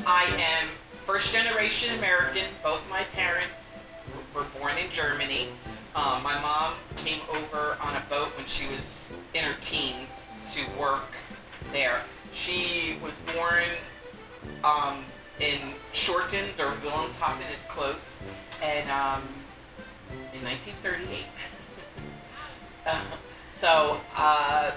I am first generation American. Both my parents were born in Germany. My mom came over on a boat when she was in her teens to work there. She was born in Shortens, or Wilhelmshaven is close, and in 1938.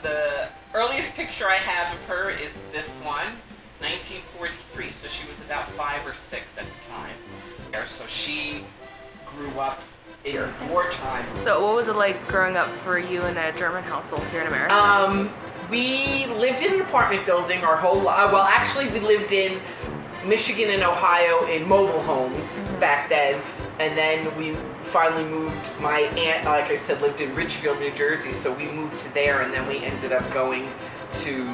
The earliest picture I have of her is this one, 1943. So she was about 5 or 6 at the time. So she grew up in wartime. So what was it like growing up for you in a German household here in America? We lived in an apartment building our whole life. Well, actually, we lived in Michigan and Ohio in mobile homes back then. And then we finally moved. My aunt, like I said, lived in Richfield, New Jersey, so we moved to there, and then we ended up going to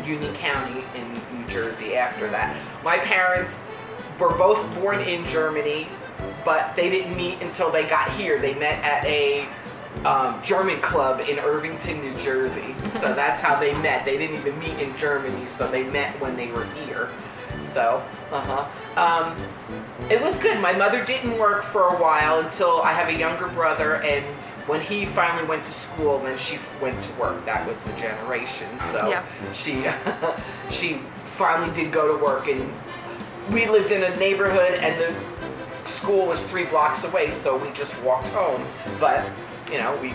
Union County in New Jersey after that. My parents were both born in Germany, but they didn't meet until they got here. They met at a German club in Irvington, New Jersey. So that's how they met. They didn't even meet in Germany, so they met when they were here. So, it was good. My mother didn't work for a while until I have a younger brother, and when he finally went to school, then she went to work. That was the generation. So yeah. She finally did go to work, and we lived in a neighborhood, and the school was 3 blocks away, so we just walked home. But, you know, we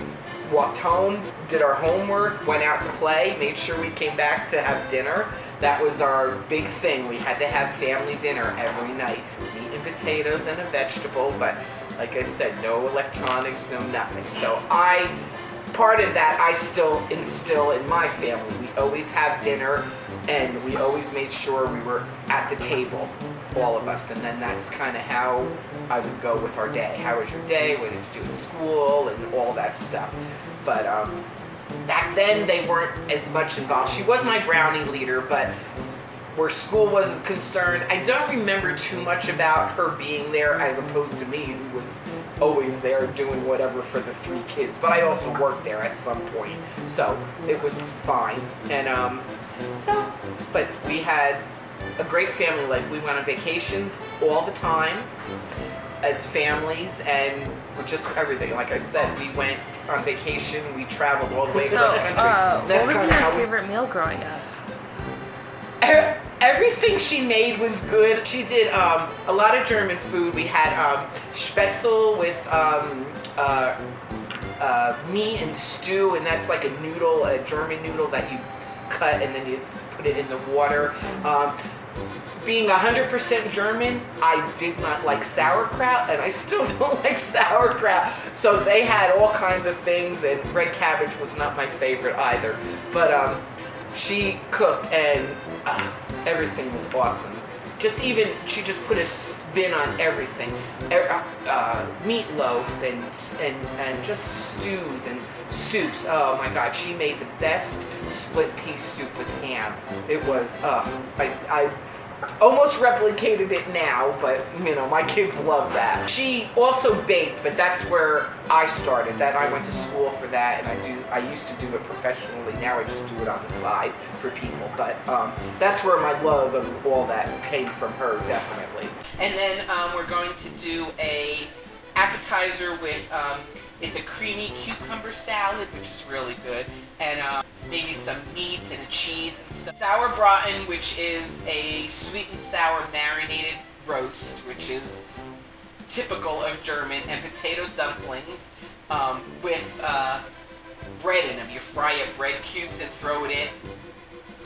walked home, did our homework, went out to play, made sure we came back to have dinner. That was our big thing. We had to have family dinner every night. Meat and potatoes and a vegetable, but like I said, no electronics, no nothing. So part of that I still instill in my family. We always have dinner, and we always made sure we were at the table, all of us. And then that's kind of how I would go with our day. How was your day? What did you do in school? And all that stuff. But back then they weren't as much involved. She was my brownie leader, but where school was concerned, I don't remember too much about her being there as opposed to me, who was always there doing whatever for the 3 kids. But I also worked there at some point, so it was fine. And but we had a great family life. We went on vacations all the time as families, and just everything. Like I said, we went on vacation, we traveled all the way across the country. That's what was your favorite meal growing up? Everything she made was good. She did a lot of German food. We had Spätzle with meat and stew, and that's like a noodle, a German noodle that you cut and then you put it in the water. Being 100% German, I did not like sauerkraut, and I still don't like sauerkraut. So they had all kinds of things, and red cabbage was not my favorite either. But she cooked, and everything was awesome. She just put a spin on everything. Meatloaf and just stews and soups. Oh my God, she made the best split pea soup with ham. It was, I almost replicated it now, but you know, my kids love that. She also baked, but that's where I started. That I went to school for that, and I used to do it professionally. Now I just do it on the side for people. But that's where my love of all that came from her, definitely. And then we're going to do a appetizer with it's a creamy cucumber salad, which is really good, and maybe some meats and a cheese and stuff. Sauerbraten, which is a sweet and sour marinated roast, which is typical of German, and potato dumplings with bread in them. You fry up bread cubes and throw it in.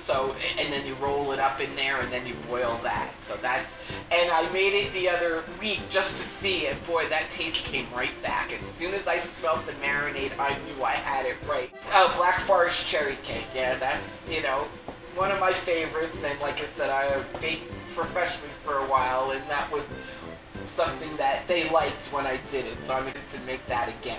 So, and then you roll it up in there, and then you boil that. So and I made it the other week just to see, and boy, that taste came right back. As soon as I smelled the marinade, I knew I had it right. Black Forest cherry cake, yeah, that's, you know, one of my favorites, and like I said, I baked professionally for a while, and that was something that they liked when I did it, so I'm going to make that again.